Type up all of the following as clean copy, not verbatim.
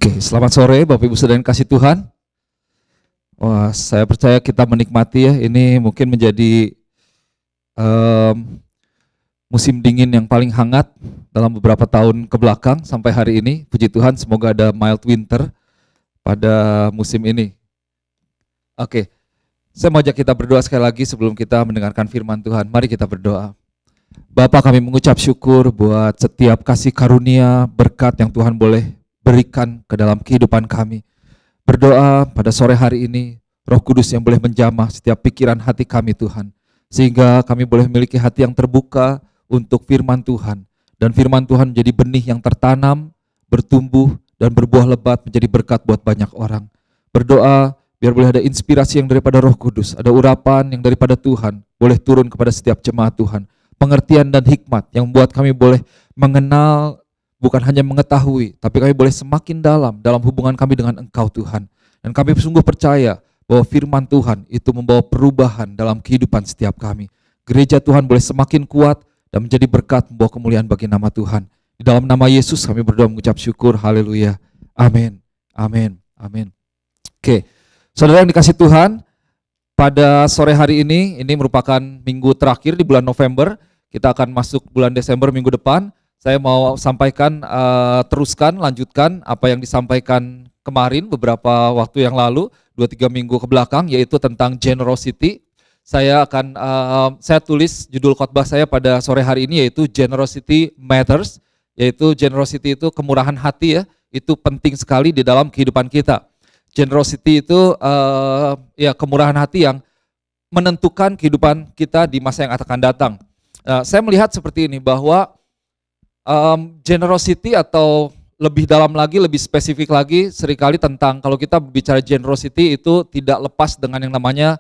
Oke, selamat sore Bapak Ibu Saudara yang kasih Tuhan. Wah, saya percaya kita menikmati ya, ini mungkin menjadi musim dingin yang paling hangat dalam beberapa tahun ke belakang sampai hari ini. Puji Tuhan, semoga ada mild winter pada musim ini. Oke, saya mau ajak kita berdoa sekali lagi sebelum kita mendengarkan firman Tuhan. Mari kita berdoa. Bapa, kami mengucap syukur buat setiap kasih karunia, berkat yang Tuhan boleh berikan ke dalam kehidupan kami. Berdoa pada sore hari ini, Roh Kudus yang boleh menjamah setiap pikiran hati kami Tuhan. Sehingga kami boleh memiliki hati yang terbuka untuk firman Tuhan. Dan firman Tuhan menjadi benih yang tertanam, bertumbuh, dan berbuah lebat menjadi berkat buat banyak orang. Berdoa biar boleh ada inspirasi yang daripada Roh Kudus, ada urapan yang daripada Tuhan, boleh turun kepada setiap jemaat Tuhan. Pengertian dan hikmat yang membuat kami boleh mengenal, bukan hanya mengetahui, tapi kami boleh semakin dalam hubungan kami dengan Engkau Tuhan. Dan kami sungguh percaya bahwa firman Tuhan itu membawa perubahan dalam kehidupan setiap kami. Gereja Tuhan boleh semakin kuat dan menjadi berkat membawa kemuliaan bagi nama Tuhan. Di dalam nama Yesus kami berdoa mengucap syukur, haleluya, amin, amin, amin. Oke, saudara yang dikasih Tuhan, pada sore hari ini merupakan minggu terakhir di bulan November. Kita akan masuk bulan Desember minggu depan. Saya mau sampaikan, lanjutkan apa yang disampaikan kemarin beberapa waktu yang lalu, 2-3 minggu ke belakang, yaitu tentang generosity. Saya tulis judul khotbah saya pada sore hari ini yaitu Generosity Matters, yaitu generosity itu kemurahan hati ya, itu penting sekali di dalam kehidupan kita. Generosity itu kemurahan hati yang menentukan kehidupan kita di masa yang akan datang. Saya melihat seperti ini bahwa generosity atau lebih dalam lagi, lebih spesifik lagi, seringkali tentang kalau kita berbicara generosity itu tidak lepas dengan yang namanya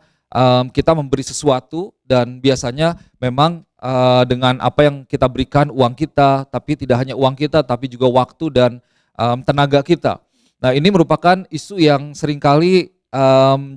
kita memberi sesuatu, dan biasanya memang dengan apa yang kita berikan, uang kita, tapi tidak hanya uang kita tapi juga waktu dan tenaga kita. Nah, ini merupakan isu yang seringkali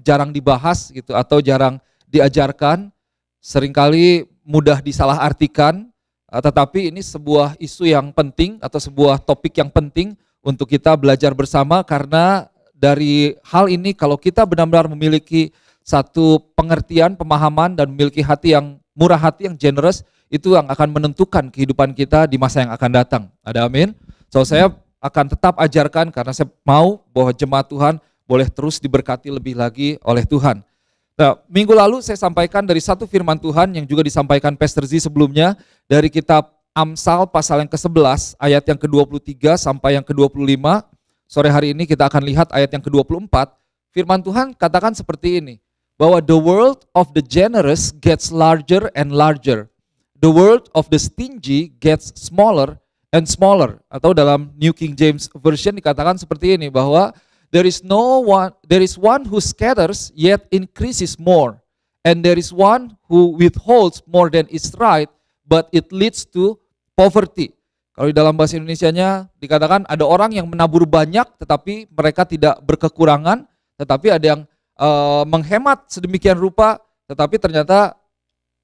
jarang dibahas gitu atau jarang diajarkan, seringkali mudah disalahartikan. Tetapi ini sebuah isu yang penting atau sebuah topik yang penting untuk kita belajar bersama, karena dari hal ini kalau kita benar-benar memiliki satu pengertian, pemahaman, dan memiliki hati yang murah hati, yang generous, itu yang akan menentukan kehidupan kita di masa yang akan datang. Ada amin? So saya akan tetap ajarkan karena saya mau bahwa jemaat Tuhan boleh terus diberkati lebih lagi oleh Tuhan. Nah, minggu lalu saya sampaikan dari satu firman Tuhan yang juga disampaikan Pastor Z sebelumnya, dari kitab Amsal pasal yang ke-11 ayat yang ke-23 sampai yang ke-25. Sore hari ini kita akan lihat ayat yang ke-24. Firman Tuhan katakan seperti ini, bahwa the world of the generous gets larger and larger. The world of the stingy gets smaller and smaller. Atau dalam New King James Version dikatakan seperti ini, bahwa there is one who scatters yet increases more, and there is one who withholds more than is right, but it leads to poverty. Kalau di dalam bahasa Indonesianya dikatakan ada orang yang menabur banyak tetapi mereka tidak berkekurangan, tetapi ada yang menghemat sedemikian rupa tetapi ternyata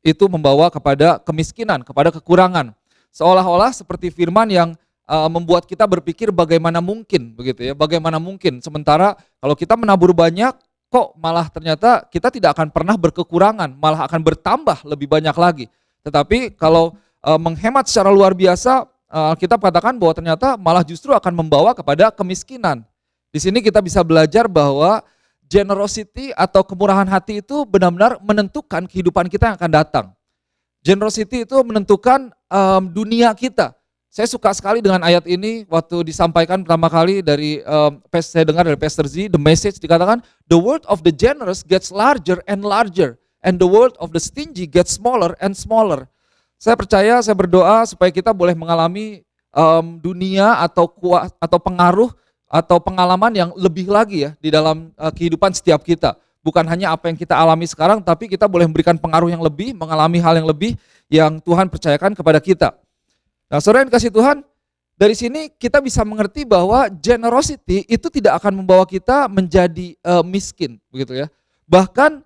itu membawa kepada kemiskinan, kepada kekurangan. Seolah-olah seperti firman yang membuat kita berpikir bagaimana mungkin begitu ya, bagaimana mungkin sementara kalau kita menabur banyak kok malah ternyata kita tidak akan pernah berkekurangan, malah akan bertambah lebih banyak lagi. Tetapi kalau menghemat secara luar biasa, kita katakan bahwa ternyata malah justru akan membawa kepada kemiskinan. Di sini kita bisa belajar bahwa generosity atau kemurahan hati itu benar-benar menentukan kehidupan kita yang akan datang. Generosity itu menentukan dunia kita. Saya suka sekali dengan ayat ini waktu disampaikan pertama kali dari saya dengar dari Pastor Z, the message dikatakan the world of the generous gets larger and larger and the world of the stingy gets smaller and smaller. Saya percaya, saya berdoa supaya kita boleh mengalami dunia atau pengaruh atau pengalaman yang lebih lagi ya di dalam kehidupan setiap kita. Bukan hanya apa yang kita alami sekarang, tapi kita boleh memberikan pengaruh yang lebih, mengalami hal yang lebih yang Tuhan percayakan kepada kita. Nah, saudara yang dikasih Tuhan, dari sini kita bisa mengerti bahwa generosity itu tidak akan membawa kita menjadi miskin, begitu ya. Bahkan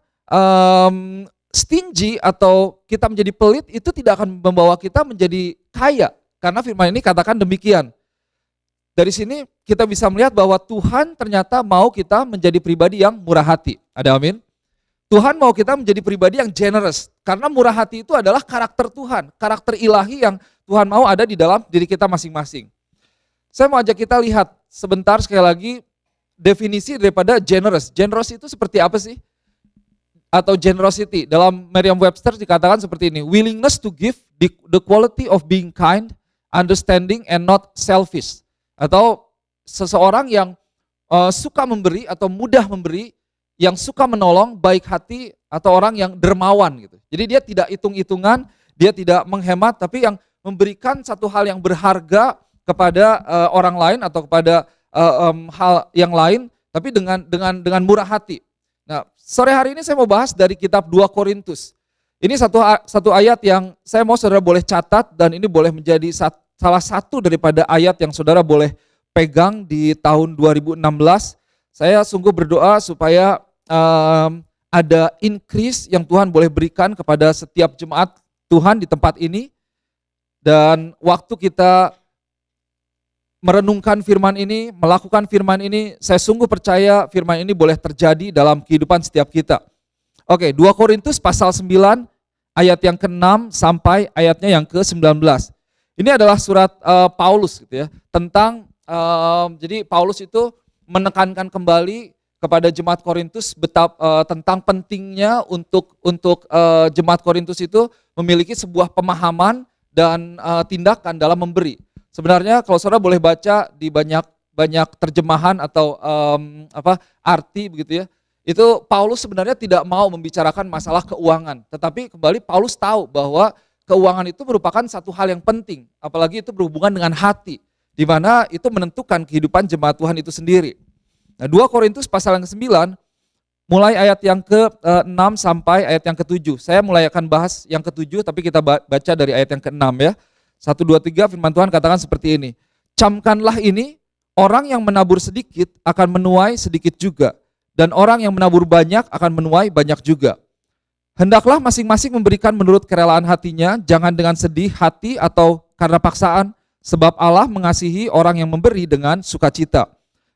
stingy atau kita menjadi pelit itu tidak akan membawa kita menjadi kaya, karena firman ini katakan demikian. dari sini kita bisa melihat bahwa Tuhan ternyata mau kita menjadi pribadi yang murah hati. Ada amin? Tuhan mau kita menjadi pribadi yang generous. Karena murah hati itu adalah karakter Tuhan, karakter ilahi yang Tuhan mau ada di dalam diri kita masing-masing. Saya mau ajak kita lihat sebentar sekali lagi definisi daripada generous. Generous itu seperti apa sih? Atau generosity. Dalam Merriam-Webster dikatakan seperti ini, willingness to give, the quality of being kind, understanding and not selfish. Atau seseorang yang suka memberi atau mudah memberi, yang suka menolong, baik hati, atau orang yang dermawan gitu. Jadi dia tidak hitung-hitungan, dia tidak menghemat, tapi yang memberikan satu hal yang berharga kepada orang lain atau kepada hal yang lain, tapi dengan murah hati. Nah, sore hari ini saya mau bahas dari kitab 2 Korintus. Ini satu ayat yang saya mau saudara boleh catat dan ini boleh menjadi salah satu daripada ayat yang saudara boleh pegang di tahun 2016. Saya sungguh berdoa supaya ada increase yang Tuhan boleh berikan kepada setiap jemaat Tuhan di tempat ini. Dan waktu kita merenungkan firman ini, melakukan firman ini, saya sungguh percaya firman ini boleh terjadi dalam kehidupan setiap kita. Oke, 2 Korintus pasal 9 ayat yang ke-6 sampai ayatnya yang ke-19. Ini adalah surat Paulus gitu ya, tentang jadi Paulus itu menekankan kembali kepada jemaat Korintus tentang pentingnya untuk jemaat Korintus itu memiliki sebuah pemahaman dan tindakan dalam memberi. Sebenarnya kalau saudara boleh baca di banyak terjemahan atau arti begitu ya, itu Paulus sebenarnya tidak mau membicarakan masalah keuangan, tetapi kembali Paulus tahu bahwa keuangan itu merupakan satu hal yang penting, apalagi itu berhubungan dengan hati, di mana itu menentukan kehidupan jemaat Tuhan itu sendiri. Nah, 2 Korintus pasal yang ke-9 mulai ayat yang ke-6 sampai ayat yang ke-7. Saya mulai akan bahas yang ke-7 tapi kita baca dari ayat yang ke-6 ya. 1, 2, 3 firman Tuhan katakan seperti ini. Camkanlah ini, orang yang menabur sedikit akan menuai sedikit juga. Dan orang yang menabur banyak akan menuai banyak juga. Hendaklah masing-masing memberikan menurut kerelaan hatinya, jangan dengan sedih hati atau karena paksaan. Sebab Allah mengasihi orang yang memberi dengan sukacita.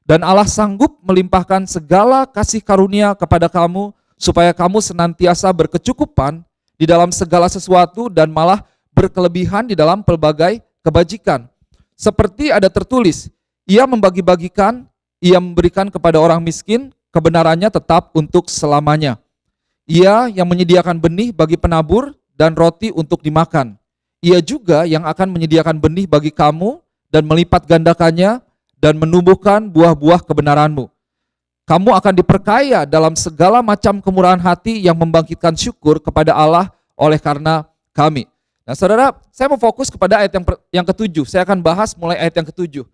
Dan Allah sanggup melimpahkan segala kasih karunia kepada kamu, supaya kamu senantiasa berkecukupan di dalam segala sesuatu dan malah berkelebihan di dalam pelbagai kebajikan. Seperti ada tertulis, ia membagi-bagikan, ia memberikan kepada orang miskin, kebenarannya tetap untuk selamanya. Ia yang menyediakan benih bagi penabur dan roti untuk dimakan. Ia juga yang akan menyediakan benih bagi kamu dan melipat gandakannya dan menumbuhkan buah-buah kebenaranmu. Kamu akan diperkaya dalam segala macam kemurahan hati yang membangkitkan syukur kepada Allah oleh karena kami. Nah saudara, saya mau fokus kepada ayat yang ke-7. Saya akan bahas mulai ayat yang ke-7.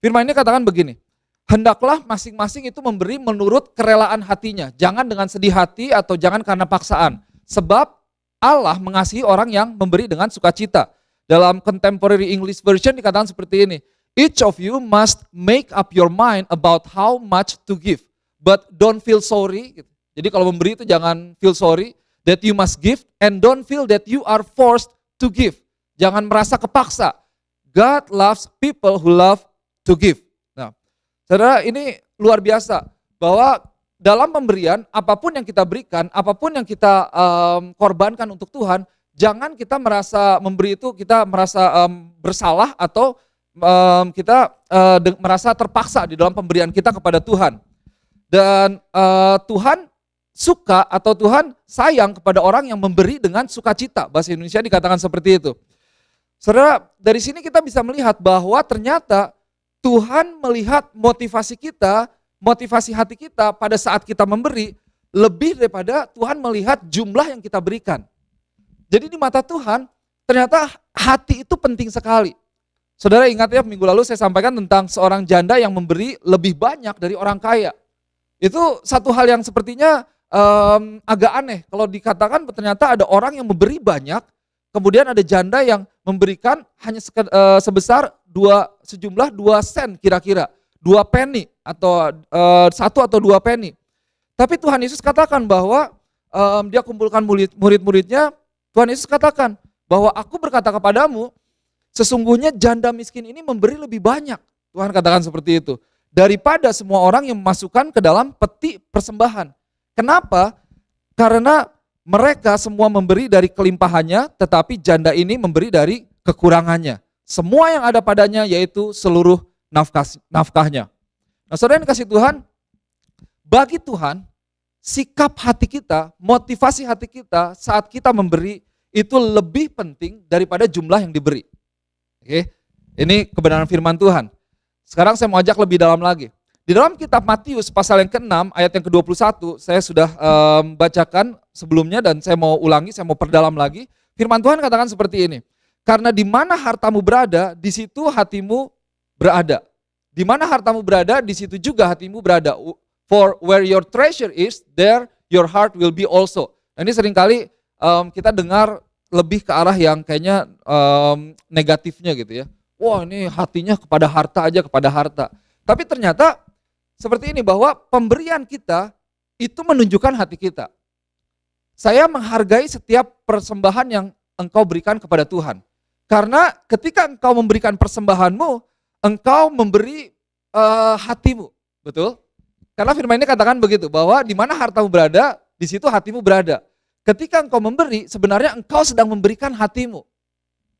Firman ini katakan begini, hendaklah masing-masing itu memberi menurut kerelaan hatinya. Jangan dengan sedih hati atau jangan karena paksaan. Sebab Allah mengasihi orang yang memberi dengan sukacita. Dalam Contemporary English Version dikatakan seperti ini, each of you must make up your mind about how much to give. But don't feel sorry. Jadi kalau memberi itu jangan feel sorry that you must give and don't feel that you are forced to give. Jangan merasa kepaksa. God loves people who love to give. Nah, saudara ini luar biasa bahwa dalam pemberian apapun yang kita berikan, apapun yang kita korbankan untuk Tuhan, jangan kita merasa memberi itu kita merasa bersalah atau kita merasa terpaksa di dalam pemberian kita kepada Tuhan. Dan Tuhan suka atau Tuhan sayang kepada orang yang memberi dengan sukacita. Bahasa Indonesia dikatakan seperti itu. Saudara, dari sini kita bisa melihat bahwa ternyata Tuhan melihat motivasi kita, motivasi hati kita pada saat kita memberi lebih daripada Tuhan melihat jumlah yang kita berikan. Jadi di mata Tuhan ternyata hati itu penting sekali. Saudara ingat ya, minggu lalu saya sampaikan tentang seorang janda yang memberi lebih banyak dari orang kaya. Itu satu hal yang sepertinya agak aneh kalau dikatakan ternyata ada orang yang memberi banyak, kemudian ada janda yang memberikan hanya sebesar sejumlah 2 sen kira-kira, 2 penny atau 1 atau 2 penny. Tapi Tuhan Yesus katakan bahwa dia kumpulkan murid-muridnya, Tuhan Yesus katakan bahwa aku berkata kepadamu, sesungguhnya janda miskin ini memberi lebih banyak Tuhan katakan seperti itu. Daripada semua orang yang memasukkan ke dalam peti persembahan. Kenapa? Karena mereka semua memberi dari kelimpahannya, tetapi janda ini memberi dari kekurangannya. Semua yang ada padanya yaitu seluruh nafkahnya. Nah, saudara yang kasih Tuhan, bagi Tuhan, sikap hati kita, motivasi hati kita saat kita memberi itu lebih penting daripada jumlah yang diberi. Oke, ini kebenaran firman Tuhan. Sekarang saya mau ajak lebih dalam lagi. Di dalam kitab Matius pasal yang ke-6 ayat yang ke-21, saya sudah bacakan sebelumnya dan saya mau ulangi, saya mau perdalam lagi. Firman Tuhan katakan seperti ini. Karena di mana hartamu berada, di situ hatimu berada. Di mana hartamu berada, di situ juga hatimu berada. For where your treasure is, there your heart will be also. Nah, ini seringkali kita dengar lebih ke arah yang kayaknya negatifnya gitu ya. Wah, ini hatinya kepada harta aja, kepada harta. Tapi ternyata seperti ini, bahwa pemberian kita itu menunjukkan hati kita. Saya menghargai setiap persembahan yang engkau berikan kepada Tuhan. Karena ketika engkau memberikan persembahanmu, engkau memberi hatimu. Betul? Karena firman ini katakan begitu, bahwa di mana hartamu berada, di situ hatimu berada. Ketika engkau memberi, sebenarnya engkau sedang memberikan hatimu.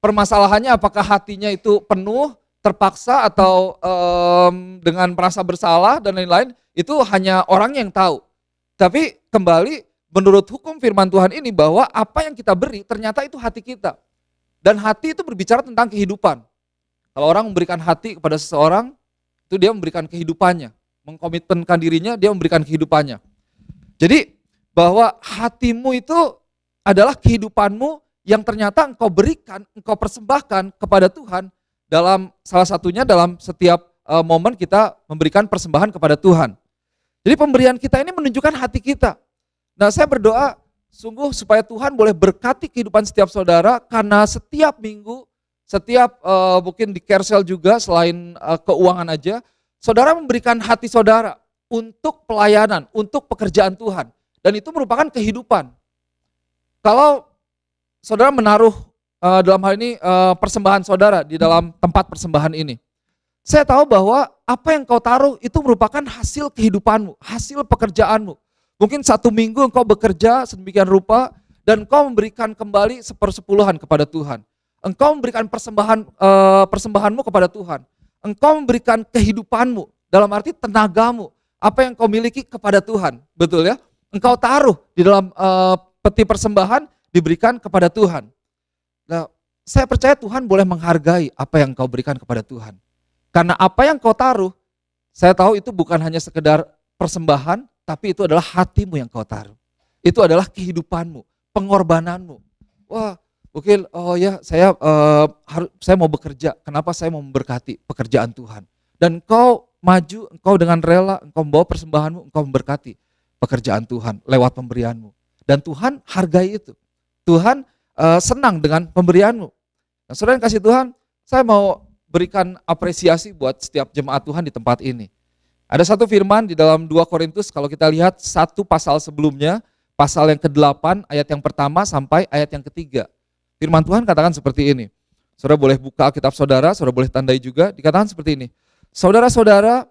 Permasalahannya apakah hatinya itu penuh, terpaksa, atau dengan merasa bersalah dan lain-lain, itu hanya orang yang tahu. Tapi kembali, menurut hukum firman Tuhan ini, bahwa apa yang kita beri ternyata itu hati kita. Dan hati itu berbicara tentang kehidupan. Kalau orang memberikan hati kepada seseorang, itu dia memberikan kehidupannya. Mengkomitmenkan dirinya, dia memberikan kehidupannya. Jadi bahwa hatimu itu adalah kehidupanmu yang ternyata engkau berikan, engkau persembahkan kepada Tuhan dalam salah satunya dalam setiap momen kita memberikan persembahan kepada Tuhan. Jadi pemberian kita ini menunjukkan hati kita. Nah, saya berdoa sungguh supaya Tuhan boleh berkati kehidupan setiap saudara, karena setiap minggu, setiap mungkin di Kersel juga selain keuangan aja, saudara memberikan hati saudara untuk pelayanan, untuk pekerjaan Tuhan. Dan itu merupakan kehidupan. Kalau saudara menaruh dalam hal ini persembahan saudara di dalam tempat persembahan ini, saya tahu bahwa apa yang kau taruh itu merupakan hasil kehidupanmu, hasil pekerjaanmu. Mungkin 1 minggu engkau bekerja sedemikian rupa dan engkau memberikan kembali 1/10 kepada Tuhan. Engkau memberikan persembahanmu kepada Tuhan. Engkau memberikan kehidupanmu, dalam arti tenagamu, apa yang kau miliki kepada Tuhan. Betul ya? Engkau taruh di dalam peti persembahan, diberikan kepada Tuhan. Nah, saya percaya Tuhan boleh menghargai apa yang kau berikan kepada Tuhan. Karena apa yang kau taruh, saya tahu itu bukan hanya sekedar persembahan, tapi itu adalah hatimu yang kau taruh. Itu adalah kehidupanmu, pengorbananmu. Wah, mungkin saya mau bekerja. Kenapa saya mau memberkati pekerjaan Tuhan? Dan engkau maju, engkau dengan rela, engkau membawa persembahanmu, engkau memberkati pekerjaan Tuhan lewat pemberianmu. Dan Tuhan hargai itu. Tuhan senang dengan pemberianmu. Nah, saudara yang kasih Tuhan, saya mau berikan apresiasi buat setiap jemaat Tuhan di tempat ini. Ada satu firman di dalam 2 Korintus, kalau kita lihat satu pasal sebelumnya, pasal yang ke-8 ayat yang pertama sampai ayat yang ketiga. Firman Tuhan katakan seperti ini. Saudara boleh buka Alkitab saudara boleh tandai juga, dikatakan seperti ini. Saudara-saudara,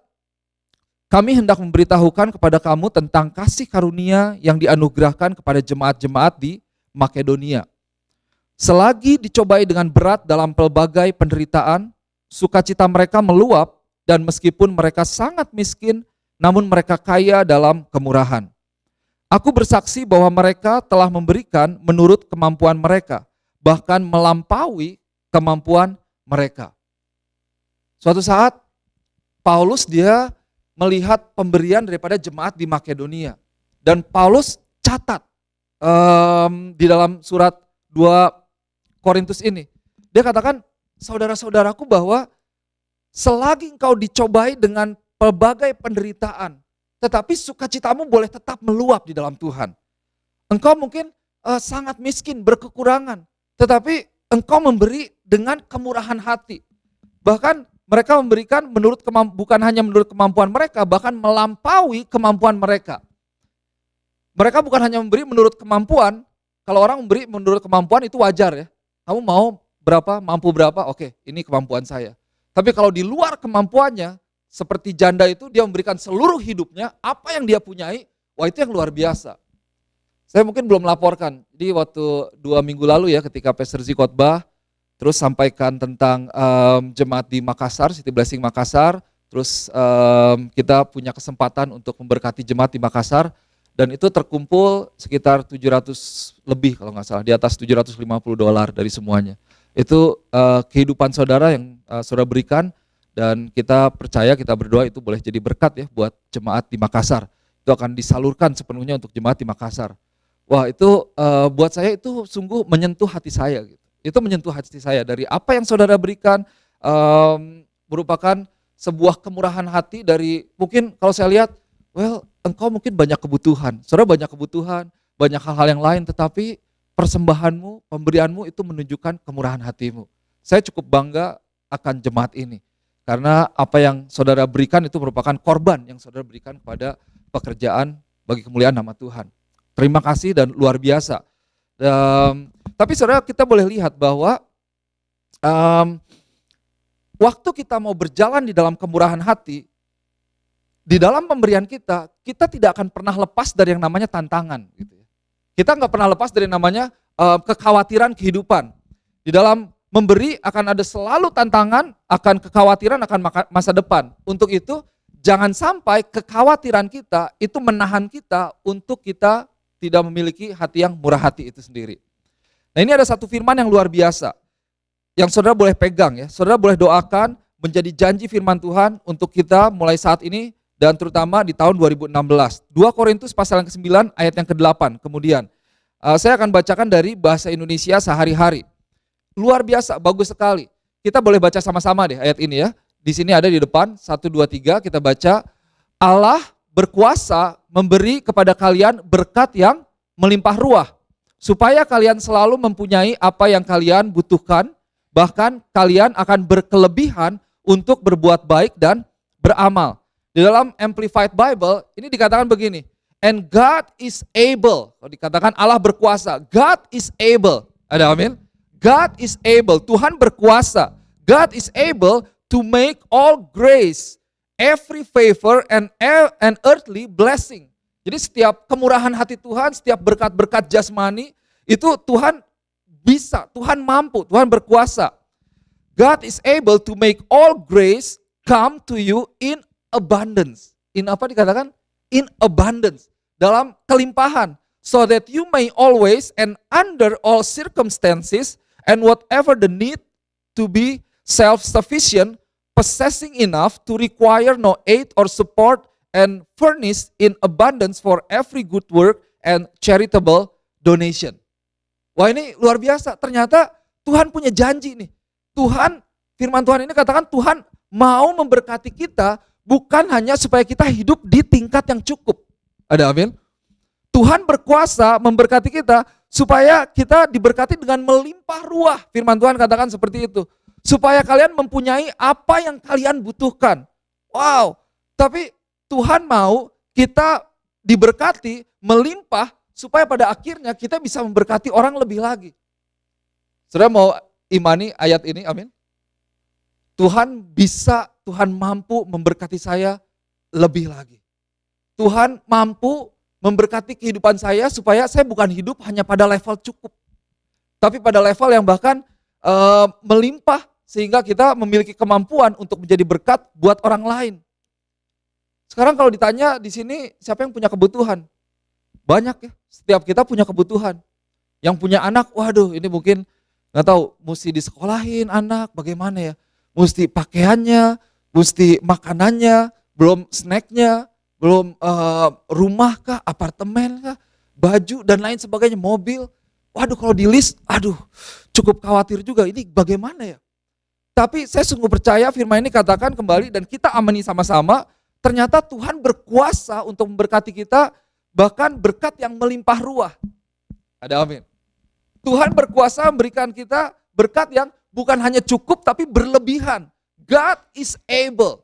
kami hendak memberitahukan kepada kamu tentang kasih karunia yang dianugerahkan kepada jemaat-jemaat di Makedonia. Selagi dicobai dengan berat dalam pelbagai penderitaan, sukacita mereka meluap, dan meskipun mereka sangat miskin, namun mereka kaya dalam kemurahan. Aku bersaksi bahwa mereka telah memberikan menurut kemampuan mereka, bahkan melampaui kemampuan mereka. Suatu saat, Paulus dia melihat pemberian daripada jemaat di Makedonia. Dan Paulus catat di dalam surat 2 Korintus ini. Dia katakan, saudara-saudaraku, bahwa selagi engkau dicobai dengan pelbagai penderitaan, tetapi sukacitamu boleh tetap meluap di dalam Tuhan. Engkau mungkin sangat miskin, berkekurangan, tetapi engkau memberi dengan kemurahan hati. Bahkan mereka memberikan bukan hanya menurut kemampuan mereka, bahkan melampaui kemampuan mereka. Mereka bukan hanya memberi menurut kemampuan. Kalau orang memberi menurut kemampuan itu wajar ya. Kamu mau berapa, mampu berapa, oke, ini kemampuan saya. Tapi kalau di luar kemampuannya, seperti janda itu dia memberikan seluruh hidupnya, apa yang dia punyai, wah itu yang luar biasa. Saya mungkin belum laporkan, jadi waktu 2 minggu lalu ya ketika Pastor Z khotbah, terus sampaikan tentang jemaat di Makassar, City Blessing Makassar, terus kita punya kesempatan untuk memberkati jemaat di Makassar, dan itu terkumpul sekitar 700 lebih kalau nggak salah, di atas $750 dari semuanya. Itu kehidupan saudara yang saudara berikan, dan kita percaya, kita berdoa itu boleh jadi berkat ya buat jemaat di Makassar. Itu akan disalurkan sepenuhnya untuk jemaat di Makassar. Wah itu buat saya itu sungguh menyentuh hati saya gitu. Itu menyentuh hati saya dari apa yang saudara berikan, merupakan sebuah kemurahan hati dari, mungkin kalau saya lihat, engkau mungkin banyak kebutuhan, saudara banyak kebutuhan, banyak hal-hal yang lain, tetapi persembahanmu, pemberianmu itu menunjukkan kemurahan hatimu. Saya cukup bangga akan jemaat ini, karena apa yang saudara berikan itu merupakan korban yang saudara berikan kepada pekerjaan bagi kemuliaan nama Tuhan. Terima kasih dan luar biasa. Tapi saudara, kita boleh lihat bahwa waktu kita mau berjalan di dalam kemurahan hati, di dalam pemberian kita tidak akan pernah lepas dari yang namanya tantangan. Gitu ya. Kita nggak pernah lepas dari yang namanya kekhawatiran kehidupan. Di dalam memberi akan ada selalu tantangan, akan kekhawatiran akan masa depan. Untuk itu, jangan sampai kekhawatiran kita itu menahan kita untuk kita tidak memiliki hati yang murah hati itu sendiri. Nah ini ada satu firman yang luar biasa, yang saudara boleh pegang ya, saudara boleh doakan menjadi janji firman Tuhan untuk kita mulai saat ini dan terutama di tahun 2016. 2 Korintus pasal yang ke-9 ayat yang ke-8 kemudian. Saya akan bacakan dari bahasa Indonesia sehari-hari. Luar biasa, bagus sekali. Kita boleh baca sama-sama deh ayat ini ya. Di sini ada di depan, 1, 2, 3 kita baca. Allah berkuasa memberi kepada kalian berkat yang melimpah ruah, supaya kalian selalu mempunyai apa yang kalian butuhkan, bahkan kalian akan berkelebihan untuk berbuat baik dan beramal. Di dalam Amplified Bible, ini dikatakan begini, and God is able, kalau dikatakan Allah berkuasa, God is able, ada amin? God is able, Tuhan berkuasa, God is able to make all grace, every favor and earthly blessing. Jadi setiap kemurahan hati Tuhan, setiap berkat-berkat jasmani, itu Tuhan bisa, Tuhan mampu, Tuhan berkuasa. God is able to make all grace come to you in abundance. In apa dikatakan? In abundance. Dalam kelimpahan. So that you may always and under all circumstances and whatever the need to be self-sufficient, possessing enough to require no aid or support and furnish in abundance for every good work and charitable donation. Wah ini luar biasa, ternyata Tuhan punya janji nih. Tuhan, firman Tuhan ini katakan Tuhan mau memberkati kita bukan hanya supaya kita hidup di tingkat yang cukup. Ada amin? Tuhan berkuasa memberkati kita supaya kita diberkati dengan melimpah ruah. Firman Tuhan katakan seperti itu. Supaya kalian mempunyai apa yang kalian butuhkan. Wow, tapi Tuhan mau kita diberkati, melimpah, supaya pada akhirnya kita bisa memberkati orang lebih lagi. Saudara mau imani ayat ini, amin? Tuhan bisa, Tuhan mampu memberkati saya lebih lagi. Tuhan mampu memberkati kehidupan saya supaya saya bukan hidup hanya pada level cukup. Tapi pada level yang bahkan melimpah, sehingga kita memiliki kemampuan untuk menjadi berkat buat orang lain. Sekarang kalau ditanya di sini siapa yang punya kebutuhan? Banyak ya, setiap kita punya kebutuhan. Yang punya anak, waduh ini mungkin nggak tahu, mesti disekolahin anak, bagaimana ya? Mesti pakaiannya, mesti makanannya, belum snacknya, belum rumah kah, apartemen kah, baju dan lain sebagainya, mobil. Waduh kalau di list, aduh cukup khawatir juga, ini bagaimana ya? Tapi saya sungguh percaya firman ini katakan kembali dan kita amani sama-sama, ternyata Tuhan berkuasa untuk memberkati kita, bahkan berkat yang melimpah ruah. Ada amin. Tuhan berkuasa memberikan kita berkat yang bukan hanya cukup tapi berlebihan. God is able.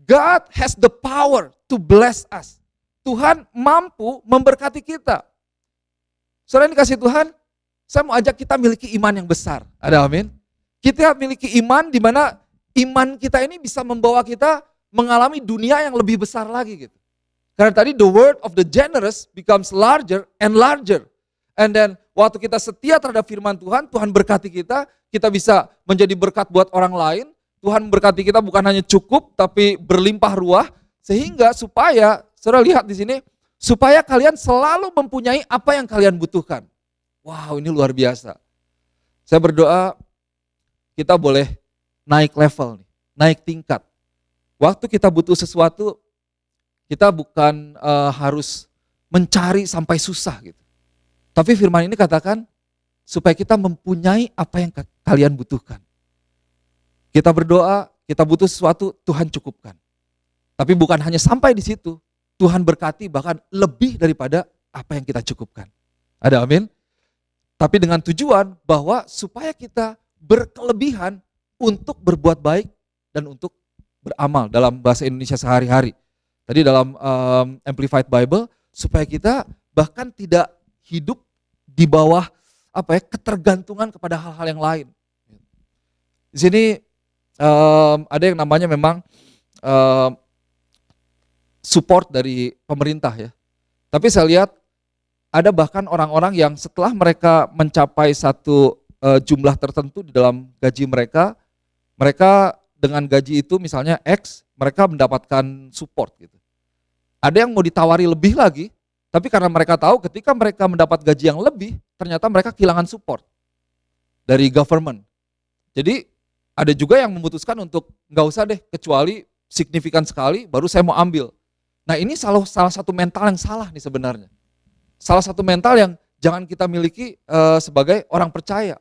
God has the power to bless us. Tuhan mampu memberkati kita. Saudara yang dikasih Tuhan, saya mau ajak kita miliki iman yang besar. Ada amin. Kita miliki iman di mana iman kita ini bisa membawa kita mengalami dunia yang lebih besar lagi gitu. Karena tadi the word of the generous becomes larger and larger. And then waktu kita setia terhadap firman Tuhan, Tuhan berkati kita bisa menjadi berkat buat orang lain. Tuhan berkati kita bukan hanya cukup tapi berlimpah ruah, sehingga supaya saudara lihat di sini, supaya kalian selalu mempunyai apa yang kalian butuhkan. Wow, ini luar biasa. Saya berdoa kita boleh naik level nih, naik tingkat. Waktu kita butuh sesuatu, kita bukan harus mencari sampai susah gitu. Tapi firman ini katakan supaya kita mempunyai apa yang kalian butuhkan. Kita berdoa, kita butuh sesuatu, Tuhan cukupkan. Tapi bukan hanya sampai di situ, Tuhan berkati bahkan lebih daripada apa yang kita cukupkan. Ada amin? Tapi dengan tujuan bahwa supaya kita berkelebihan untuk berbuat baik dan untuk beramal dalam bahasa Indonesia sehari-hari. Tadi dalam Amplified Bible, supaya kita bahkan tidak hidup di bawah ketergantungan kepada hal-hal yang lain. Di sini ada yang namanya memang support dari pemerintah ya. Tapi saya lihat ada bahkan orang-orang yang setelah mereka mencapai satu jumlah tertentu di dalam gaji mereka, mereka dengan gaji itu misalnya X, mereka mendapatkan support gitu. Ada yang mau ditawari lebih lagi, tapi karena mereka tahu ketika mereka mendapat gaji yang lebih, ternyata mereka kehilangan support dari government. Jadi ada juga yang memutuskan untuk nggak usah deh, kecuali signifikan sekali baru saya mau ambil. Nah ini salah satu mental yang salah nih sebenarnya. Salah satu mental yang jangan kita miliki sebagai orang percaya.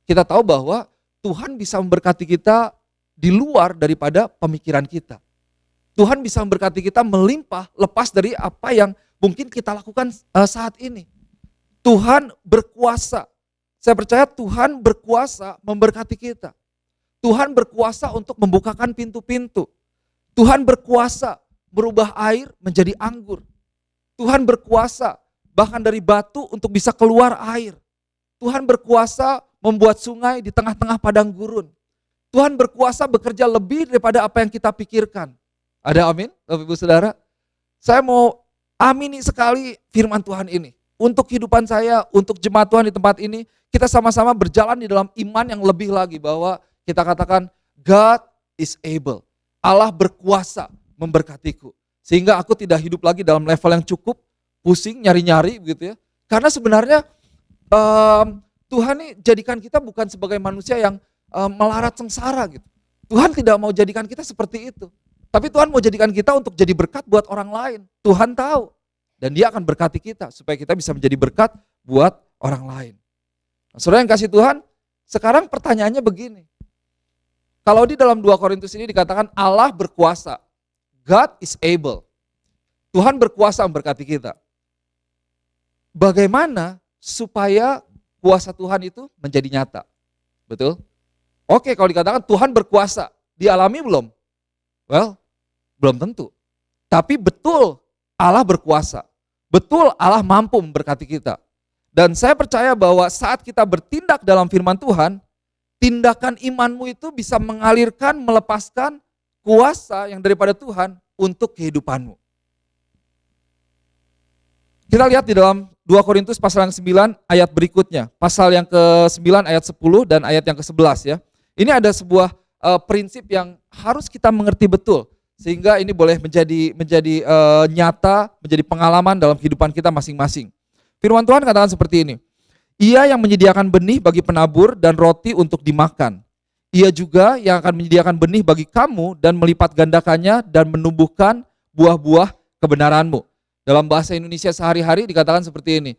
Kita tahu bahwa Tuhan bisa memberkati kita di luar daripada pemikiran kita. Tuhan bisa memberkati kita melimpah lepas dari apa yang mungkin kita lakukan saat ini. Tuhan berkuasa. Saya percaya Tuhan berkuasa memberkati kita. Tuhan berkuasa untuk membukakan pintu-pintu. Tuhan berkuasa berubah air menjadi anggur. Tuhan berkuasa bahkan dari batu untuk bisa keluar air. Tuhan berkuasa membuat sungai di tengah-tengah padang gurun. Tuhan berkuasa bekerja lebih daripada apa yang kita pikirkan. Ada amin, Bapak Ibu Saudara? Saya mau amini sekali firman Tuhan ini. Untuk kehidupan saya, untuk jemaat Tuhan di tempat ini, kita sama-sama berjalan di dalam iman yang lebih lagi bahwa kita katakan God is able. Allah berkuasa memberkatiku. Sehingga aku tidak hidup lagi dalam level yang cukup, pusing, nyari-nyari begitu ya. Karena sebenarnya Tuhan ini jadikan kita bukan sebagai manusia yang melarat sengsara gitu. Tuhan tidak mau jadikan kita seperti itu. Tapi Tuhan mau jadikan kita untuk jadi berkat buat orang lain. Tuhan tahu. Dan Dia akan berkati kita supaya kita bisa menjadi berkat buat orang lain. Nah, saudara yang kasih Tuhan, sekarang pertanyaannya begini. Kalau di dalam 2 Korintus ini dikatakan Allah berkuasa. God is able. Tuhan berkuasa memberkati kita. Bagaimana supaya kuasa Tuhan itu menjadi nyata? Betul? Oke, kalau dikatakan Tuhan berkuasa, dialami belum? Well, belum tentu. Tapi betul Allah berkuasa. Betul Allah mampu memberkati kita. Dan saya percaya bahwa saat kita bertindak dalam firman Tuhan, tindakan imanmu itu bisa mengalirkan, melepaskan kuasa yang daripada Tuhan untuk kehidupanmu. Kita lihat di dalam 2 Korintus pasal yang 9 ayat berikutnya. Pasal yang ke-9 ayat 10 dan ayat yang ke-11 ya. Ini ada sebuah prinsip yang harus kita mengerti betul. Sehingga ini boleh menjadi nyata, menjadi pengalaman dalam kehidupan kita masing-masing. Firman Tuhan katakan seperti ini. Ia yang menyediakan benih bagi penabur dan roti untuk dimakan. Ia juga yang akan menyediakan benih bagi kamu dan melipat gandakannya dan menumbuhkan buah-buah kebenaranmu. Dalam bahasa Indonesia sehari-hari dikatakan seperti ini.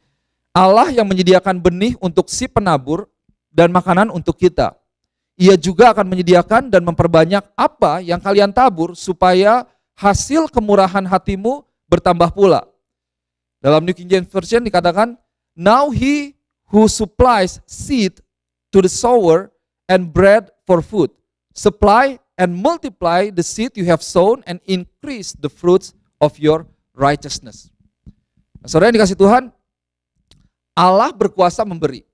Allah yang menyediakan benih untuk si penabur dan makanan untuk kita. Ia juga akan menyediakan dan memperbanyak apa yang kalian tabur supaya hasil kemurahan hatimu bertambah pula. Dalam New King James Version dikatakan, now he who supplies seed to the sower and bread for food, supply and multiply the seed you have sown and increase the fruits of your righteousness. Nah, saudara yang dikasih Tuhan, Allah berkuasa memberi.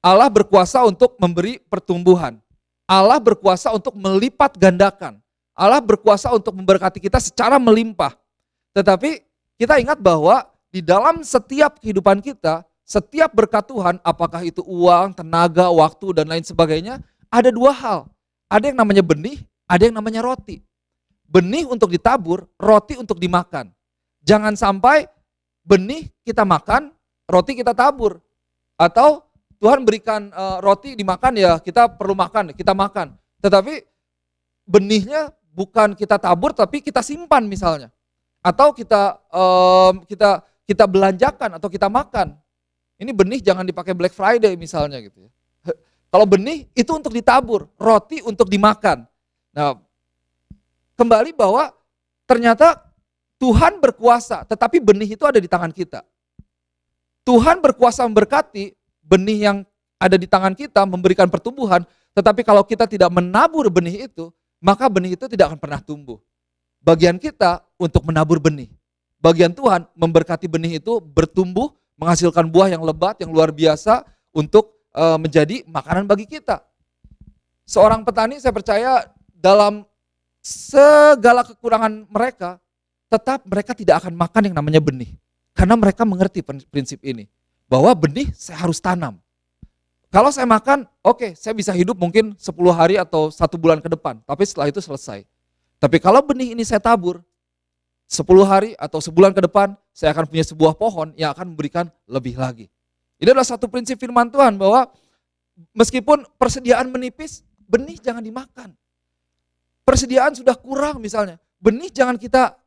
Allah berkuasa untuk memberi pertumbuhan. Allah berkuasa untuk melipat gandakan. Allah berkuasa untuk memberkati kita secara melimpah. Tetapi kita ingat bahwa di dalam setiap kehidupan kita, setiap berkat Tuhan, apakah itu uang, tenaga, waktu, dan lain sebagainya, ada dua hal. Ada yang namanya benih, ada yang namanya roti. Benih untuk ditabur, roti untuk dimakan. Jangan sampai benih kita makan, roti kita tabur. Atau Tuhan berikan roti dimakan, ya kita perlu makan, kita makan. Tetapi benihnya bukan kita tabur tapi kita simpan misalnya. Atau kita belanjakan atau kita makan. Ini benih jangan dipakai Black Friday misalnya gitu ya. Kalau benih itu untuk ditabur, roti untuk dimakan. Nah, kembali bahwa ternyata Tuhan berkuasa, tetapi benih itu ada di tangan kita. Tuhan berkuasa memberkati, benih yang ada di tangan kita memberikan pertumbuhan, tetapi kalau kita tidak menabur benih itu, maka benih itu tidak akan pernah tumbuh. Bagian kita untuk menabur benih. Bagian Tuhan memberkati benih itu bertumbuh, menghasilkan buah yang lebat, yang luar biasa untuk menjadi makanan bagi kita. Seorang petani saya percaya dalam segala kekurangan mereka, tetap mereka tidak akan makan yang namanya benih. Karena mereka mengerti prinsip ini. Bahwa benih saya harus tanam. Kalau saya makan, oke, saya bisa hidup mungkin 10 hari atau 1 bulan ke depan. Tapi setelah itu selesai. Tapi kalau benih ini saya tabur, 10 hari atau sebulan ke depan, saya akan punya sebuah pohon yang akan memberikan lebih lagi. Ini adalah satu prinsip firman Tuhan bahwa meskipun persediaan menipis, benih jangan dimakan. Persediaan sudah kurang misalnya, benih jangan kita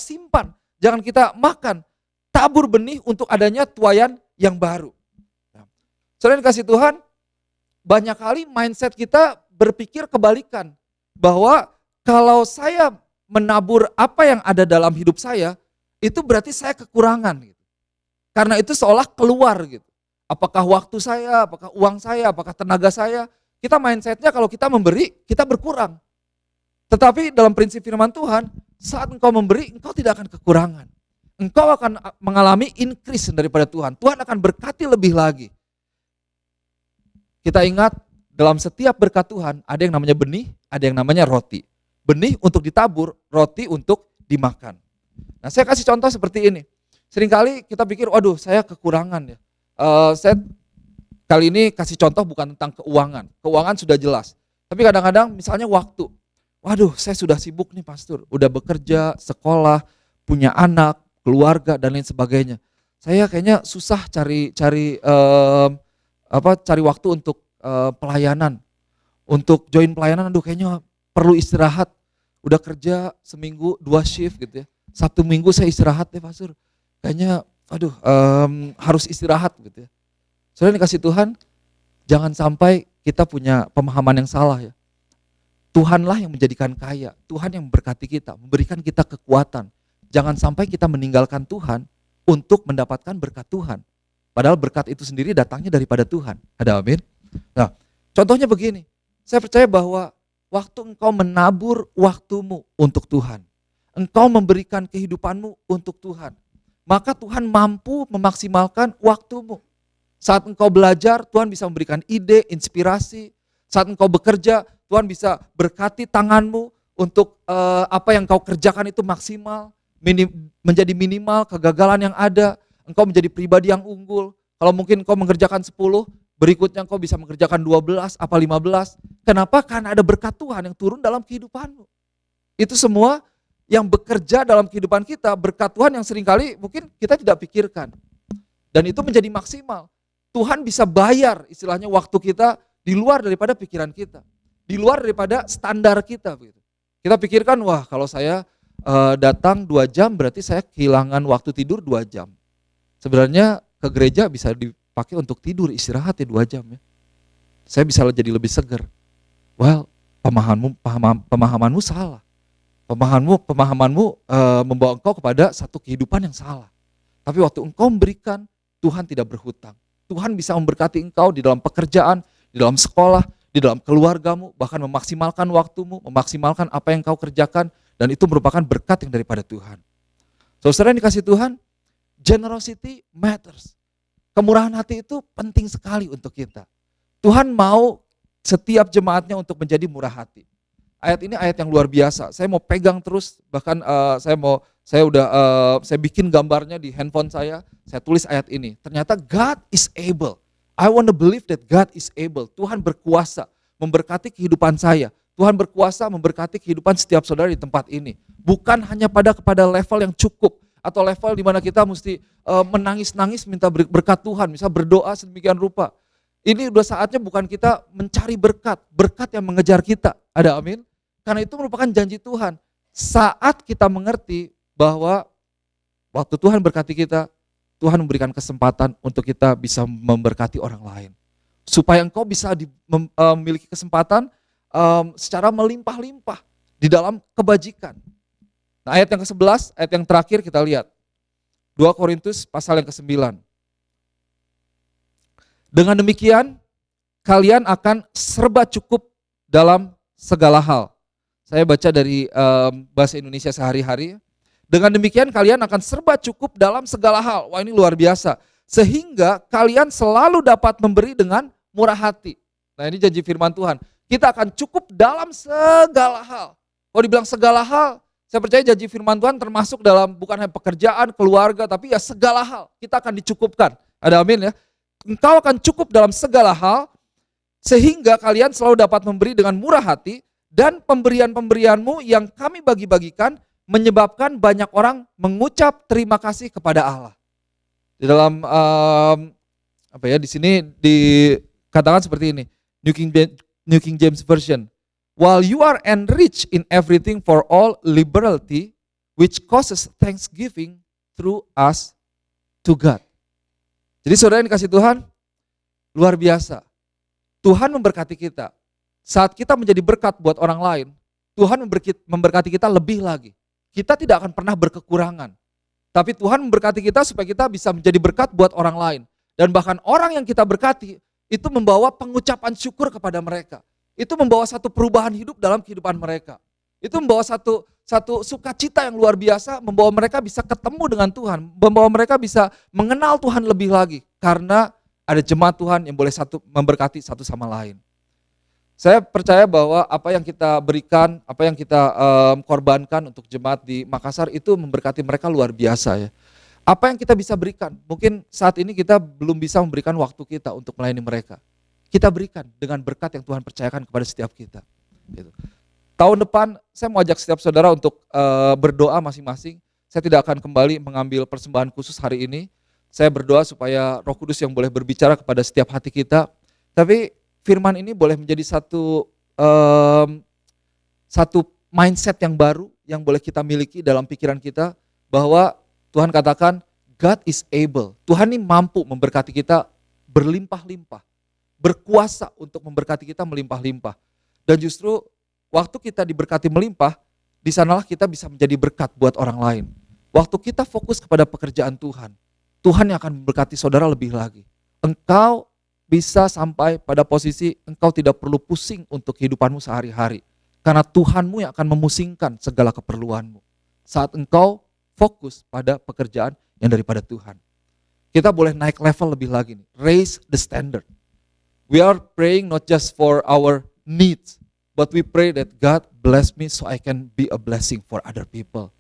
simpan, jangan kita makan. Tabur benih untuk adanya tuaian yang baru. Saudara dikasih Tuhan, banyak kali mindset kita berpikir kebalikan. Bahwa kalau saya menabur apa yang ada dalam hidup saya, itu berarti saya kekurangan. Gitu. Karena itu seolah keluar. Gitu. Apakah waktu saya, apakah uang saya, apakah tenaga saya. Kita mindsetnya kalau kita memberi, kita berkurang. Tetapi dalam prinsip firman Tuhan, saat engkau memberi, engkau tidak akan kekurangan. Engkau akan mengalami increase daripada Tuhan. Tuhan akan berkati lebih lagi. Kita ingat dalam setiap berkat Tuhan ada yang namanya benih, ada yang namanya roti. Benih untuk ditabur, roti untuk dimakan. Nah, saya kasih contoh seperti ini. Seringkali kita pikir, waduh saya kekurangan ya. Saya kali ini kasih contoh bukan tentang keuangan. Keuangan sudah jelas. Tapi kadang-kadang misalnya waktu. Waduh saya sudah sibuk nih pastor. Udah bekerja, sekolah, punya anak, keluarga dan lain sebagainya. Saya kayaknya susah cari waktu untuk pelayanan. Untuk join pelayanan, aduh kayaknya perlu istirahat. Udah kerja seminggu 2 shift gitu ya. Sabtu Minggu saya istirahat deh pastor. Kayaknya harus istirahat gitu ya. Saudara dikasih Tuhan, jangan sampai kita punya pemahaman yang salah ya. Tuhanlah yang menjadikan kaya, Tuhan yang memberkati kita, memberikan kita kekuatan. Jangan sampai kita meninggalkan Tuhan untuk mendapatkan berkat Tuhan. Padahal berkat itu sendiri datangnya daripada Tuhan. Ada amin? Nah, contohnya begini. Saya percaya bahwa waktu engkau menabur waktumu untuk Tuhan. Engkau memberikan kehidupanmu untuk Tuhan. Maka Tuhan mampu memaksimalkan waktumu. Saat engkau belajar, Tuhan bisa memberikan ide, inspirasi. Saat engkau bekerja, Tuhan bisa berkati tanganmu untuk apa yang kau kerjakan itu maksimal. Menjadi minimal kegagalan yang ada. Engkau menjadi pribadi yang unggul. Kalau mungkin engkau mengerjakan 10, berikutnya engkau bisa mengerjakan 12, apa 15. Kenapa? Karena ada berkat Tuhan yang turun dalam kehidupanmu. Itu semua yang bekerja dalam kehidupan kita, berkat Tuhan yang seringkali mungkin kita tidak pikirkan. Dan itu menjadi maksimal. Tuhan bisa bayar istilahnya waktu kita di luar daripada pikiran kita. Di luar daripada standar kita. Kita pikirkan, wah kalau saya datang 2 jam berarti saya kehilangan waktu tidur 2 jam. Sebenarnya ke gereja bisa dipakai untuk tidur, istirahat ya 2 jam ya. Saya bisa jadi lebih segar. Well, pemahamanmu salah. Pemahamanmu membawa engkau kepada satu kehidupan yang salah. Tapi waktu engkau memberikan, Tuhan tidak berhutang. Tuhan bisa memberkati engkau di dalam pekerjaan, di dalam sekolah, di dalam keluargamu, bahkan memaksimalkan waktumu, memaksimalkan apa yang kau kerjakan, dan itu merupakan berkat yang daripada Tuhan. Saudara yang dikasih Tuhan, generosity matters. Kemurahan hati itu penting sekali untuk kita. Tuhan mau setiap jemaatnya untuk menjadi murah hati. Ayat ini ayat yang luar biasa. Saya mau pegang terus, bahkan saya bikin gambarnya di handphone saya tulis ayat ini. Ternyata God is able. I want to believe that God is able. Tuhan berkuasa memberkati kehidupan saya. Tuhan berkuasa memberkati kehidupan setiap saudara di tempat ini. Bukan hanya kepada level yang cukup atau level di mana kita mesti menangis-nangis minta berkat Tuhan, misal berdoa sedemikian rupa. Ini udah saatnya bukan kita mencari berkat yang mengejar kita. Ada amin? Karena itu merupakan janji Tuhan. Saat kita mengerti bahwa waktu Tuhan berkati kita, Tuhan memberikan kesempatan untuk kita bisa memberkati orang lain. Supaya engkau bisa memiliki kesempatan secara melimpah-limpah di dalam kebajikan. Nah, ayat yang ke-11, ayat yang terakhir kita lihat. 2 Korintus pasal yang ke-9. Dengan demikian, kalian akan serba cukup dalam segala hal. Saya baca dari bahasa Indonesia sehari-hari. Dengan demikian kalian akan serba cukup dalam segala hal. Wah, ini luar biasa. Sehingga kalian selalu dapat memberi dengan murah hati. Nah, ini janji firman Tuhan. Kita akan cukup dalam segala hal. Kalau dibilang segala hal, saya percaya janji firman Tuhan termasuk dalam bukan hanya pekerjaan, keluarga, tapi ya segala hal. Kita akan dicukupkan. Ada amin ya. Engkau akan cukup dalam segala hal, sehingga kalian selalu dapat memberi dengan murah hati, dan pemberian-pemberianmu yang kami bagi-bagikan menyebabkan banyak orang mengucap terima kasih kepada Allah. Di dalam di sini dikatakan seperti ini, New King James Version. While you are enriched in everything for all liberality, which causes thanksgiving through us to God. Jadi saudara yang dikasih Tuhan, luar biasa. Tuhan memberkati kita. Saat kita menjadi berkat buat orang lain, Tuhan memberkati kita lebih lagi. Kita tidak akan pernah berkekurangan. Tapi Tuhan memberkati kita supaya kita bisa menjadi berkat buat orang lain. Dan bahkan orang yang kita berkati, itu membawa pengucapan syukur kepada mereka. Itu membawa satu perubahan hidup dalam kehidupan mereka. Itu membawa satu sukacita yang luar biasa, membawa mereka bisa ketemu dengan Tuhan, membawa mereka bisa mengenal Tuhan lebih lagi. Karena ada jemaat Tuhan yang boleh memberkati satu sama lain. Saya percaya bahwa apa yang kita berikan, apa yang kita korbankan untuk jemaat di Makassar itu memberkati mereka luar biasa ya. Apa yang kita bisa berikan? Mungkin saat ini kita belum bisa memberikan waktu kita untuk melayani mereka. Kita berikan dengan berkat yang Tuhan percayakan kepada setiap kita. Gitu. Tahun depan saya mau ajak setiap saudara untuk berdoa masing-masing. Saya tidak akan kembali mengambil persembahan khusus hari ini. Saya berdoa supaya Roh Kudus yang boleh berbicara kepada setiap hati kita. Tapi firman ini boleh menjadi satu mindset yang baru yang boleh kita miliki dalam pikiran kita, bahwa Tuhan katakan God is able. Tuhan ini mampu memberkati kita berlimpah-limpah, berkuasa untuk memberkati kita melimpah-limpah. Dan justru waktu kita diberkati melimpah, di sanalah kita bisa menjadi berkat buat orang lain. Waktu kita fokus kepada pekerjaan Tuhan, Tuhan yang akan memberkati saudara lebih lagi. Engkau bisa sampai pada posisi engkau tidak perlu pusing untuk kehidupanmu sehari-hari. Karena Tuhanmu yang akan memusingkan segala keperluanmu. Saat engkau fokus pada pekerjaan yang daripada Tuhan. Kita boleh naik level lebih lagi nih. Raise the standard. We are praying not just for our needs, but we pray that God bless me so I can be a blessing for other people.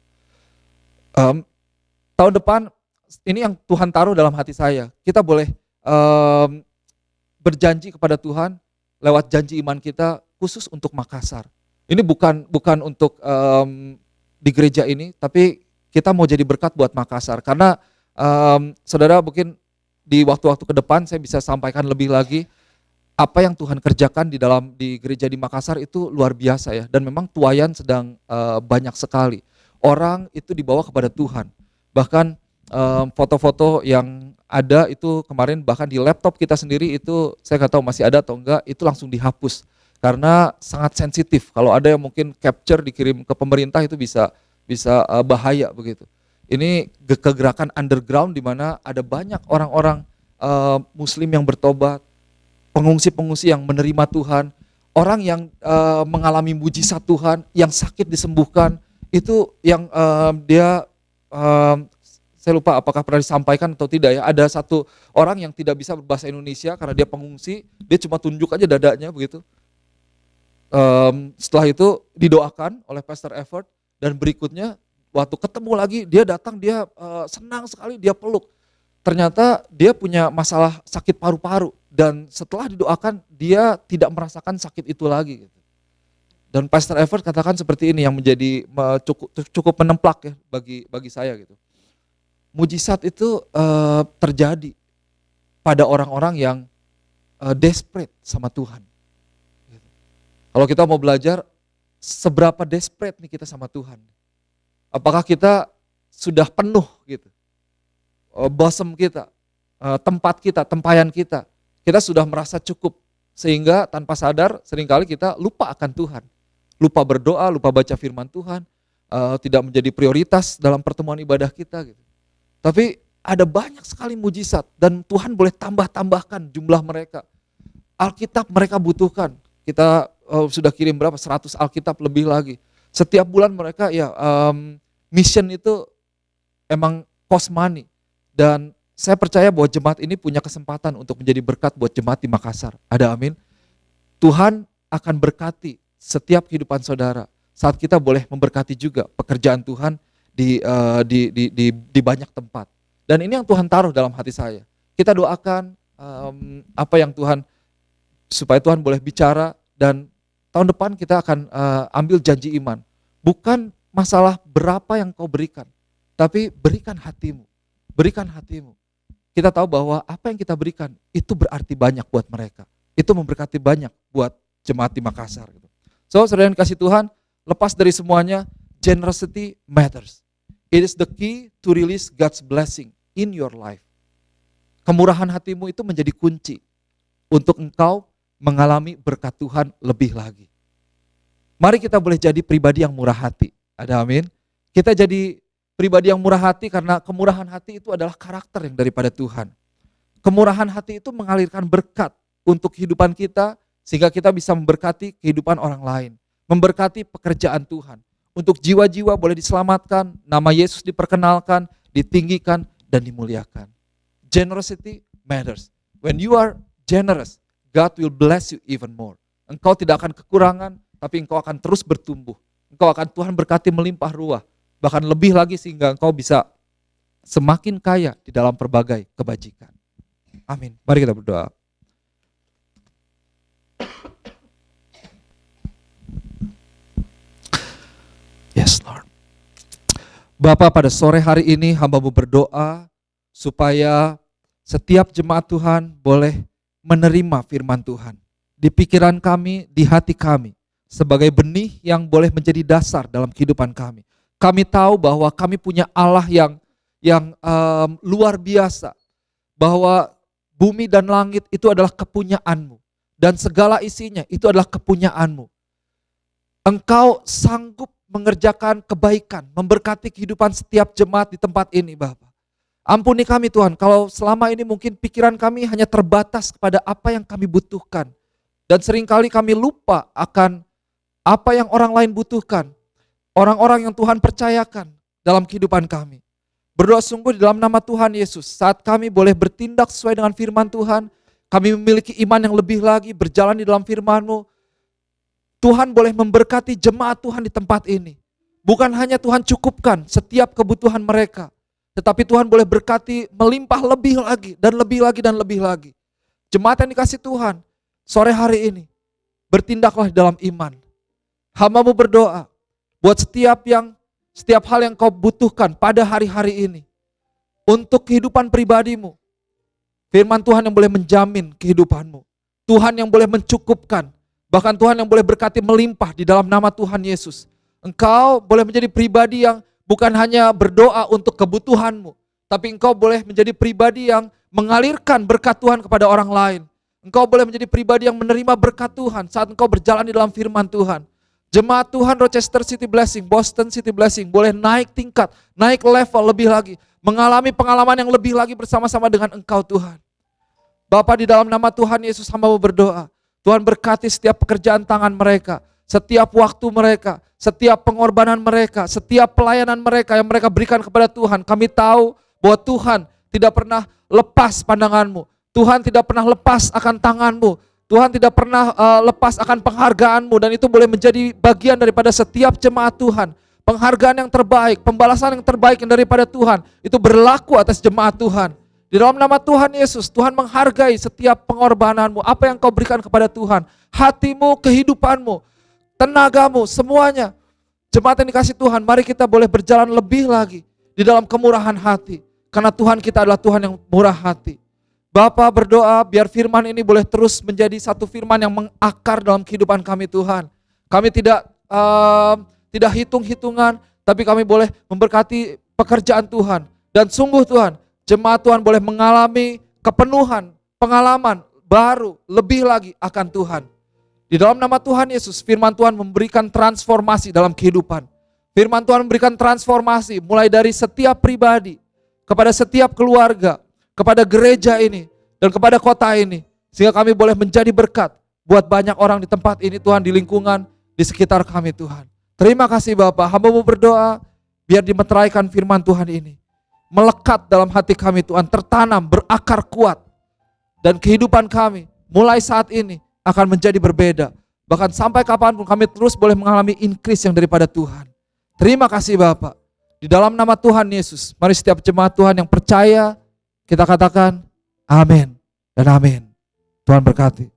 Tahun depan, ini yang Tuhan taruh dalam hati saya. Kita boleh berjanji kepada Tuhan lewat janji iman kita khusus untuk Makassar. Ini bukan untuk di gereja ini, tapi kita mau jadi berkat buat Makassar. Karena saudara mungkin di waktu-waktu ke depan saya bisa sampaikan lebih lagi apa yang Tuhan kerjakan di gereja di Makassar itu luar biasa ya. Dan memang tuayan sedang banyak sekali. Orang itu dibawa kepada Tuhan. Bahkan foto-foto yang ada itu kemarin bahkan di laptop kita sendiri itu saya nggak tahu masih ada atau enggak, itu langsung dihapus karena sangat sensitif. Kalau ada yang mungkin capture dikirim ke pemerintah itu bisa bahaya begitu. Ini kegerakan underground di mana ada banyak orang-orang Muslim yang bertobat, pengungsi-pengungsi yang menerima Tuhan, orang yang mengalami mujizat Tuhan, yang sakit disembuhkan, itu yang saya lupa apakah pernah disampaikan atau tidak ya, ada satu orang yang tidak bisa berbahasa Indonesia karena dia pengungsi, dia cuma tunjuk aja dadanya begitu. Setelah itu didoakan oleh Pastor Evert, dan berikutnya waktu ketemu lagi dia datang, dia senang sekali, dia peluk. Ternyata dia punya masalah sakit paru-paru, dan setelah didoakan dia tidak merasakan sakit itu lagi gitu. Dan Pastor Evert katakan seperti ini yang menjadi cukup menemplak ya bagi saya gitu. Mujizat itu terjadi pada orang-orang yang desperate sama Tuhan. Kalau kita mau belajar seberapa desperate nih kita sama Tuhan. Apakah kita sudah penuh gitu, bosom kita, tempat kita, tempayan kita sudah merasa cukup, sehingga tanpa sadar seringkali kita lupa akan Tuhan, lupa berdoa, lupa baca firman Tuhan, tidak menjadi prioritas dalam pertemuan ibadah kita gitu. Tapi ada banyak sekali mujizat dan Tuhan boleh tambahkan jumlah mereka. Alkitab mereka butuhkan, kita sudah kirim berapa, 100 Alkitab lebih lagi. Setiap bulan mereka mission itu emang cost money. Dan saya percaya bahwa jemaat ini punya kesempatan untuk menjadi berkat buat jemaat di Makassar. Ada amin? Tuhan akan berkati setiap kehidupan saudara saat kita boleh memberkati juga pekerjaan Tuhan di banyak tempat. Dan ini yang Tuhan taruh dalam hati saya. Kita doakan apa yang Tuhan, supaya Tuhan boleh bicara, dan tahun depan kita akan ambil janji iman. Bukan masalah berapa yang kau berikan, tapi berikan hatimu. Berikan hatimu. Kita tahu bahwa apa yang kita berikan itu berarti banyak buat mereka. Itu memberkati banyak buat jemaat di Makassar. So, saudara yang kasih Tuhan, lepas dari semuanya, generosity matters. It is the key to release God's blessing in your life. Kemurahan hatimu itu menjadi kunci untuk engkau mengalami berkat Tuhan lebih lagi. Mari kita boleh jadi pribadi yang murah hati. Ada amin? Kita jadi pribadi yang murah hati karena kemurahan hati itu adalah karakter yang daripada Tuhan. Kemurahan hati itu mengalirkan berkat untuk kehidupan kita sehingga kita bisa memberkati kehidupan orang lain. Memberkati pekerjaan Tuhan. Untuk jiwa-jiwa boleh diselamatkan, nama Yesus diperkenalkan, ditinggikan, dan dimuliakan. Generosity matters. When you are generous, God will bless you even more. Engkau tidak akan kekurangan, tapi engkau akan terus bertumbuh. Engkau akan Tuhan berkati melimpah ruah. Bahkan lebih lagi sehingga engkau bisa semakin kaya di dalam berbagai kebajikan. Amin. Mari kita berdoa. Yes Lord. Bapa, pada sore hari ini hamba-Mu berdoa supaya setiap jemaat Tuhan boleh menerima firman Tuhan di pikiran kami, di hati kami, sebagai benih yang boleh menjadi dasar dalam kehidupan kami. Kami tahu bahwa kami punya Allah yang luar biasa, bahwa bumi dan langit itu adalah kepunyaan-Mu, dan segala isinya itu adalah kepunyaan-Mu. Engkau sanggup mengerjakan kebaikan, memberkati kehidupan setiap jemaat di tempat ini, Bapa. Ampuni kami Tuhan, kalau selama ini mungkin pikiran kami hanya terbatas kepada apa yang kami butuhkan. Dan seringkali kami lupa akan apa yang orang lain butuhkan. Orang-orang yang Tuhan percayakan dalam kehidupan kami. Berdoa sungguh di dalam nama Tuhan Yesus, saat kami boleh bertindak sesuai dengan firman Tuhan, kami memiliki iman yang lebih lagi, berjalan di dalam firman-Mu. Tuhan boleh memberkati jemaat Tuhan di tempat ini. Bukan hanya Tuhan cukupkan setiap kebutuhan mereka, tetapi Tuhan boleh berkati melimpah lebih lagi dan lebih lagi dan lebih lagi. Jemaat yang dikasih Tuhan, sore hari ini bertindaklah dalam iman. Hamba-Mu berdoa buat setiap hal yang kau butuhkan pada hari-hari ini. Untuk kehidupan pribadimu, firman Tuhan yang boleh menjamin kehidupanmu. Tuhan yang boleh mencukupkan. Bahkan Tuhan yang boleh berkati melimpah di dalam nama Tuhan Yesus. Engkau boleh menjadi pribadi yang bukan hanya berdoa untuk kebutuhanmu, tapi engkau boleh menjadi pribadi yang mengalirkan berkat Tuhan kepada orang lain. Engkau boleh menjadi pribadi yang menerima berkat Tuhan saat engkau berjalan di dalam firman Tuhan. Jemaat Tuhan Rochester City Blessing, Boston City Blessing boleh naik tingkat, naik level lebih lagi, mengalami pengalaman yang lebih lagi bersama-sama dengan Engkau Tuhan. Bapa, di dalam nama Tuhan Yesus hamba-Mu berdoa, Tuhan berkati setiap pekerjaan tangan mereka, setiap waktu mereka, setiap pengorbanan mereka, setiap pelayanan mereka yang mereka berikan kepada Tuhan. Kami tahu bahwa Tuhan tidak pernah lepas pandangan-Mu. Tuhan tidak pernah lepas akan tangan-Mu. Tuhan tidak pernah lepas akan penghargaan-Mu, dan itu boleh menjadi bagian daripada setiap jemaat Tuhan. Penghargaan yang terbaik, pembalasan yang terbaik yang daripada Tuhan, itu berlaku atas jemaat Tuhan. Di dalam nama Tuhan Yesus, Tuhan menghargai setiap pengorbanan-Mu, apa yang Kau berikan kepada Tuhan, hatimu, kehidupanmu, tenagamu, semuanya. Jemaat yang dikasih Tuhan, mari kita boleh berjalan lebih lagi di dalam kemurahan hati, karena Tuhan kita adalah Tuhan yang murah hati. Bapa, berdoa biar firman ini boleh terus menjadi satu firman yang mengakar dalam kehidupan kami Tuhan. Kami tidak hitung-hitungan, tapi kami boleh memberkati pekerjaan Tuhan. Dan sungguh Tuhan, jemaat Tuhan boleh mengalami kepenuhan, pengalaman baru, lebih lagi akan Tuhan. Di dalam nama Tuhan Yesus, firman Tuhan memberikan transformasi dalam kehidupan. Firman Tuhan memberikan transformasi mulai dari setiap pribadi, kepada setiap keluarga, kepada gereja ini, dan kepada kota ini. Sehingga kami boleh menjadi berkat buat banyak orang di tempat ini Tuhan, di lingkungan, di sekitar kami Tuhan. Terima kasih Bapa, hamba-Mu berdoa, biar dimeteraikan firman Tuhan ini. Melekat dalam hati kami Tuhan, tertanam, berakar kuat. Dan kehidupan kami mulai saat ini akan menjadi berbeda. Bahkan sampai kapanpun kami terus boleh mengalami increase yang daripada Tuhan. Terima kasih Bapa. Di dalam nama Tuhan Yesus, mari setiap jemaat Tuhan yang percaya, kita katakan amin dan amin. Tuhan berkati.